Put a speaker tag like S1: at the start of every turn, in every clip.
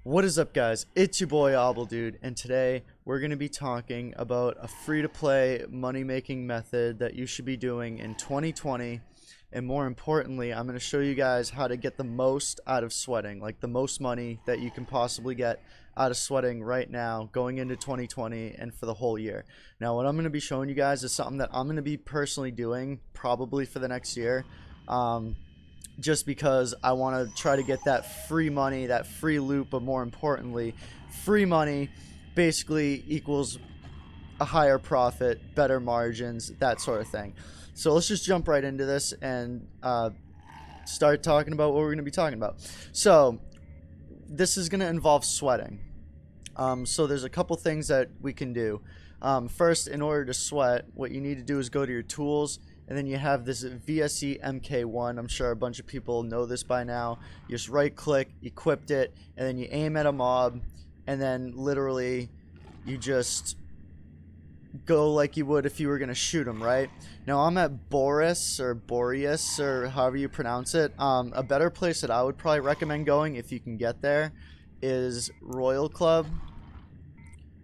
S1: What is up, guys? It's your boy obbldude, and today we're going to be talking about a free-to-play money-making method that you should be doing in 2020. And more importantly, I'm going to show you guys how to get the most out of sweating, like the most money that you can possibly get out of sweating right now going into 2020 and for the whole year. Now, what I'm going to be showing you guys is something that I'm going to be personally doing probably for the next year. Just because I want to try to get that free money, that free loot, but more importantly, free money basically equals a higher profit, better margins, that sort of thing. So let's just jump right into this and start talking about what we're going to be talking about. So this is going to involve sweating. So there's a couple things that we can do. First, in order to sweat, what you need to do is go to your tools, and then you have this VSE MK1. I'm sure a bunch of people know this by now. You just right click, equipped it, and then you aim at a mob, and then literally you just go like you would if you were going to shoot them, right? Now I'm at Boris or however you pronounce it. A better place that I would probably recommend going if you can get there is Royal Club.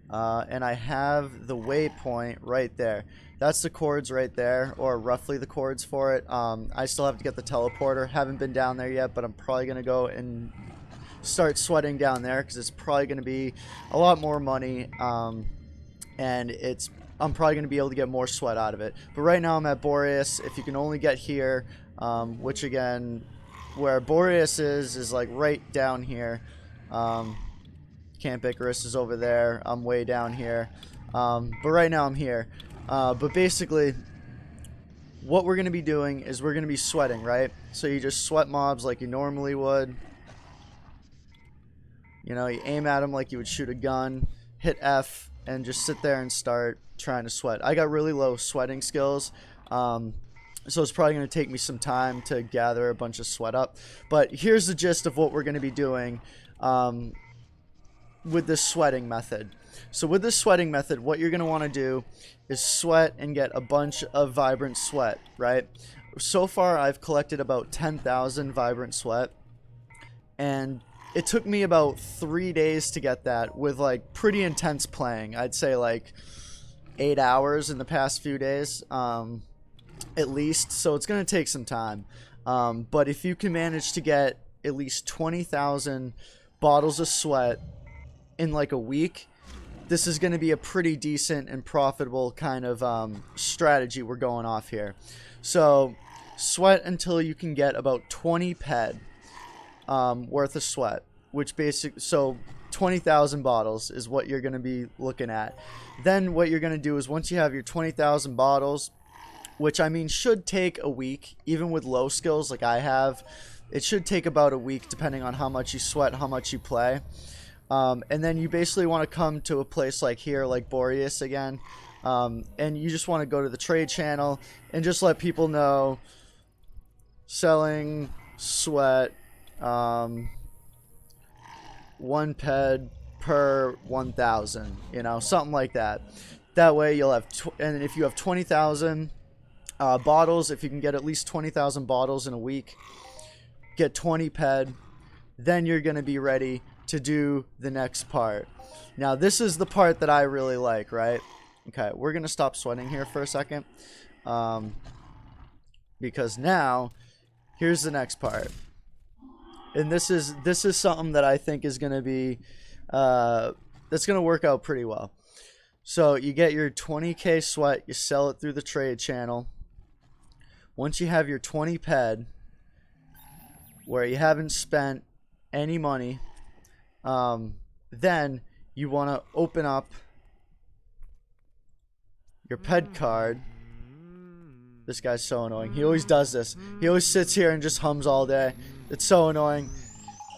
S1: And I have the waypoint right there. That's the chords right there, or roughly the chords for it. I still have to get the teleporter. Haven't been down there yet, but I'm probably going to go and start sweating down there because it's probably going to be a lot more money. And I'm probably going to be able to get more sweat out of it. But right now I'm at Boreas. If you can only get here, which again, where Boreas is like right down here. Camp Icarus is over there. I'm way down here. But right now I'm here. But basically, what we're going to be doing is we're going to be sweating, right? So you just sweat mobs like you normally would. You know, you aim at them like you would shoot a gun, hit F, and just sit there and start trying to sweat. I got really low sweating skills. So it's probably going to take me some time to gather a bunch of sweat up. But here's the gist of what we're going to be doing with this sweating method. So with this sweating method, what you're going to want to do is sweat and get a bunch of vibrant sweat, right? So far, I've collected about 10,000 vibrant sweat, and it took me about 3 days to get that with like pretty intense playing. I'd say like 8 hours in the past few days, at least. So it's going to take some time. But if you can manage to get at least 20,000 bottles of sweat in like a week, this is going to be a pretty decent and profitable kind of strategy we're going off here. So sweat until you can get about 20 ped worth of sweat, which so 20,000 bottles is what you're going to be looking at. Then what you're going to do is once you have your 20,000 bottles, which I mean should take a week, even with low skills like I have, it should take about a week depending on how much you sweat, how much you play. And then you basically want to come to a place like here, like Boreas again, and you just want to go to the trade channel and just let people know selling sweat, 1 ped per 1,000, you know, something like that. That way you'll have, and if you have 20,000 bottles, if you can get at least 20,000 bottles in a week, get 20 ped, then you're going to be ready to do the next part. Now this is the part that I really like, right? Okay, we're gonna stop sweating here for a second, because now here's the next part, and this is something that I think is gonna be that's gonna work out pretty well. So you get your 20k sweat, you sell it through the trade channel. Once you have your 20 ped where you haven't spent any money, then you want to open up your ped card. This guy's so annoying. He always does this. He always sits here and just hums all day. It's so annoying.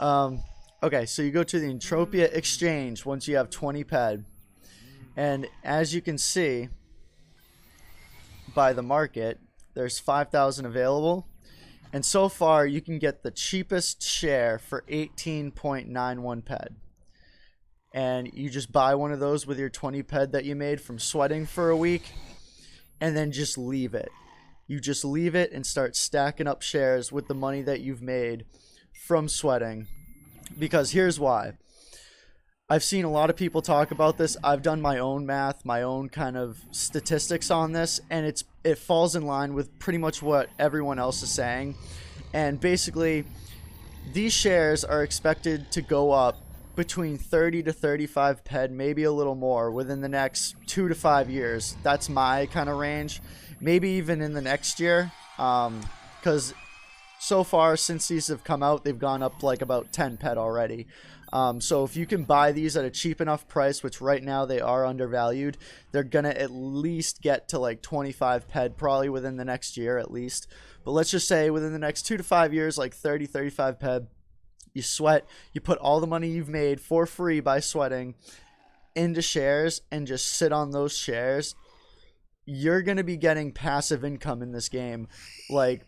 S1: Okay, so you go to the Entropia exchange once you have 20 ped. And as you can see by the market, there's 5,000 available. And so far, you can get the cheapest share for 18.91 ped. And you just buy one of those with your 20 ped that you made from sweating for a week, and then just leave it. You just leave it and start stacking up shares with the money that you've made from sweating. Because here's why. I've seen a lot of people talk about this. I've done my own math, my own kind of statistics on this, and it falls in line with pretty much what everyone else is saying. And basically, these shares are expected to go up between 30 to 35 ped, maybe a little more within the next 2 to 5 years. That's my kind of range. Maybe even in the next year, because so far since these have come out, they've gone up like about 10 ped already. So if you can buy these at a cheap enough price, which right now they are undervalued, they're gonna at least get to like 25 ped probably within the next year at least. But let's just say within the next 2 to 5 years, like 30, 35 ped, you sweat, you put all the money you've made for free by sweating into shares and just sit on those shares. You're gonna be getting passive income in this game, like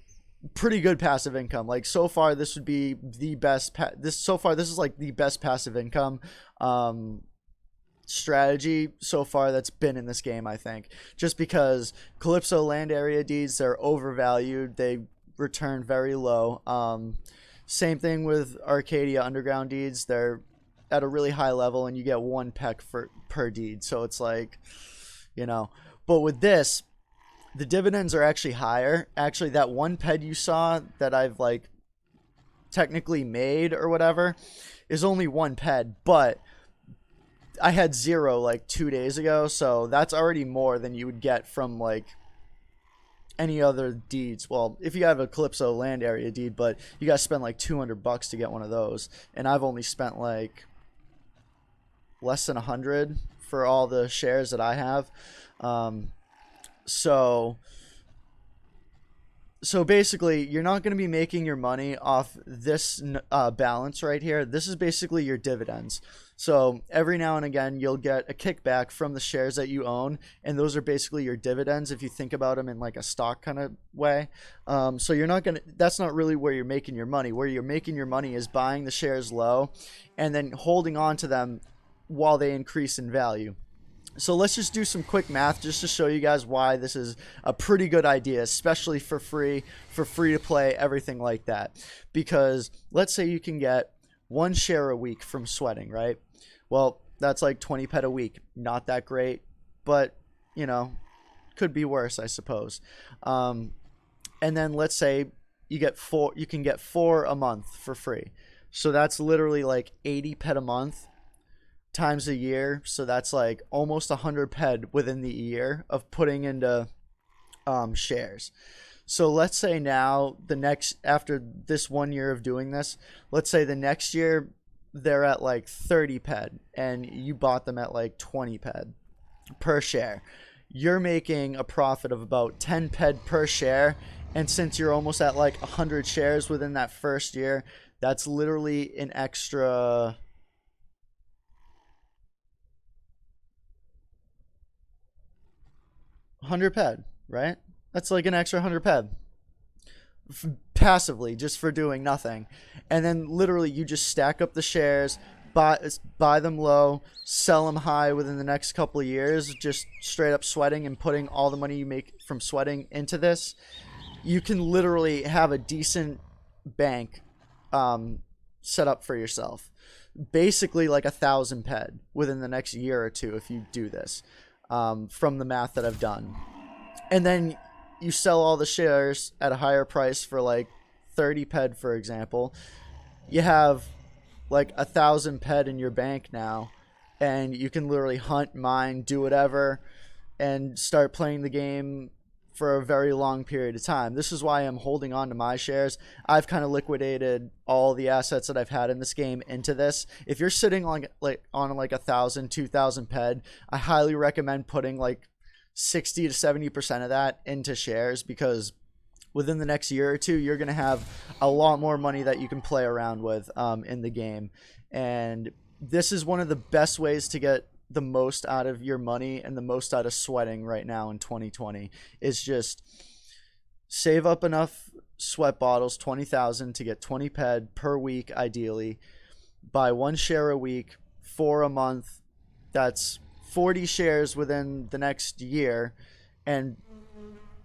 S1: pretty good passive income. Like so far this would be the best this is like the best passive income strategy so far that's been in this game, I think, just because Calypso land area deeds, they're overvalued, they return very low. Same thing with Arcadia underground deeds, they're at a really high level and you get 1 peck per deed, so it's like, you know. But with this, the dividends are actually higher. Actually, that 1 ped you saw that I've like technically made or whatever is only 1 ped, but I had 0 like 2 days ago, so that's already more than you would get from like any other deeds. Well, if you have a Calypso land area deed, but you gotta spend like $200 to get one of those, and I've only spent like less than 100 for all the shares that I have. So basically, you're not going to be making your money off this balance right here. This is basically your dividends. So every now and again, you'll get a kickback from the shares that you own, and those are basically your dividends if you think about them in like a stock kind of way. So you're not going to, that's not really where you're making your money. Where you're making your money is buying the shares low and then holding on to them while they increase in value. So let's just do some quick math just to show you guys why this is a pretty good idea, especially for free to play, everything like that. Because let's say you can get 1 share a week from sweating, right? Well, that's like 20 ped a week. Not that great, but, you know, could be worse, I suppose. And then let's say you can get 4 a month for free. So that's literally like 80 ped a month times a year, so that's like almost 100 ped within the year of putting into shares. So let's say now after this 1 year of doing this, let's say the next year they're at like 30 ped and you bought them at like 20 ped per share. You're making a profit of about 10 ped per share, and since you're almost at like 100 shares within that first year, that's literally an extra 100 ped, right? That's like an extra 100 ped passively just for doing nothing. And then literally you just stack up the shares, buy them low, sell them high within the next couple of years, just straight up sweating and putting all the money you make from sweating into this. You can literally have a decent bank set up for yourself. Basically like 1,000 ped within the next year or two if you do this. From the math that I've done. And then you sell all the shares at a higher price for like 30 ped, for example. You have like 1,000 ped in your bank now, and you can literally hunt, mine, do whatever, and start playing the game for a very long period of time. This is why I'm holding on to my shares. I've kind of liquidated all the assets that I've had in this game into this. If you're sitting on like 1,000, 2,000 ped, I highly recommend putting like 60 to 70% of that into shares, because within the next year or two, you're going to have a lot more money that you can play around with in the game. And this is one of the best ways to get the most out of your money and the most out of sweating right now in 2020 is just save up enough sweat bottles, 20,000 to get 20 ped per week ideally, buy 1 share a week, 4 a month, that's 40 shares within the next year, and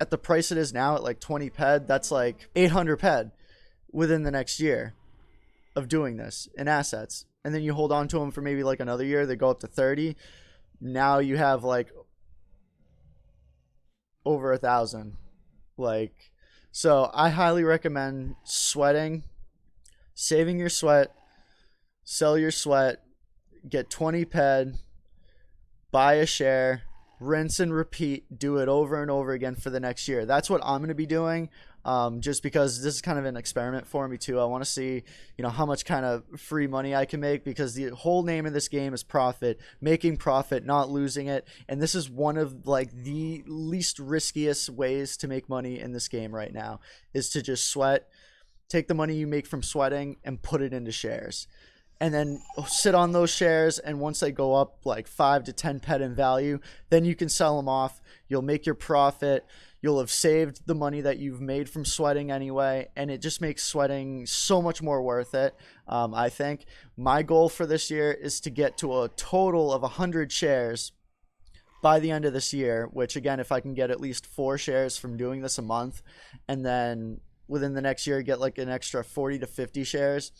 S1: at the price it is now at like 20 ped, that's like 800 ped within the next year of doing this in assets. and then you hold on to them for maybe like another year, they go up to 30. Now you have like over 1,000. Like, so I highly recommend sweating, saving your sweat, sell your sweat, get 20 ped, buy a share, rinse and repeat, do it over and over again for the next year. That's what I'm going to be doing, just because this is kind of an experiment for me too. I want to see, how much kind of free money I can make, because the whole name of this game is profit, making profit, not losing it. And this is one of like the least riskiest ways to make money in this game right now, is to just sweat, take the money you make from sweating and put it into shares. And then sit on those shares, and once they go up like 5 to 10 ped in value, then you can sell them off. You'll make your profit. You'll have saved the money that you've made from sweating anyway, and it just makes sweating so much more worth it. I think my goal for this year is to get to a total of 100 shares by the end of this year, which again, if I can get at least 4 shares from doing this a month, and then within the next year get like an extra 40 to 50 shares,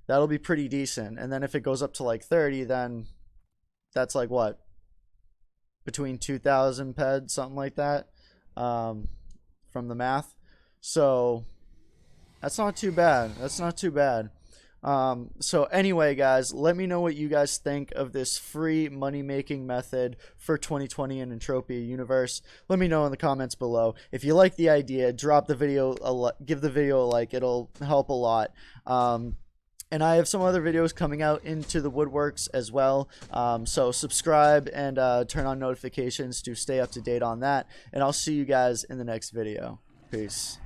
S1: that'll be pretty decent. And then if it goes up to like 30, then that's like what? Between 2,000 ped, something like that, from the math. So that's not too bad. That's not too bad. So anyway, guys, let me know what you guys think of this free money-making method for 2020 in Entropia Universe. Let me know in the comments below. If you like the idea, drop the video give the video a like. It'll help a lot. And I have some other videos coming out into the woodworks as well. So subscribe and turn on notifications to stay up to date on that. And I'll see you guys in the next video. Peace.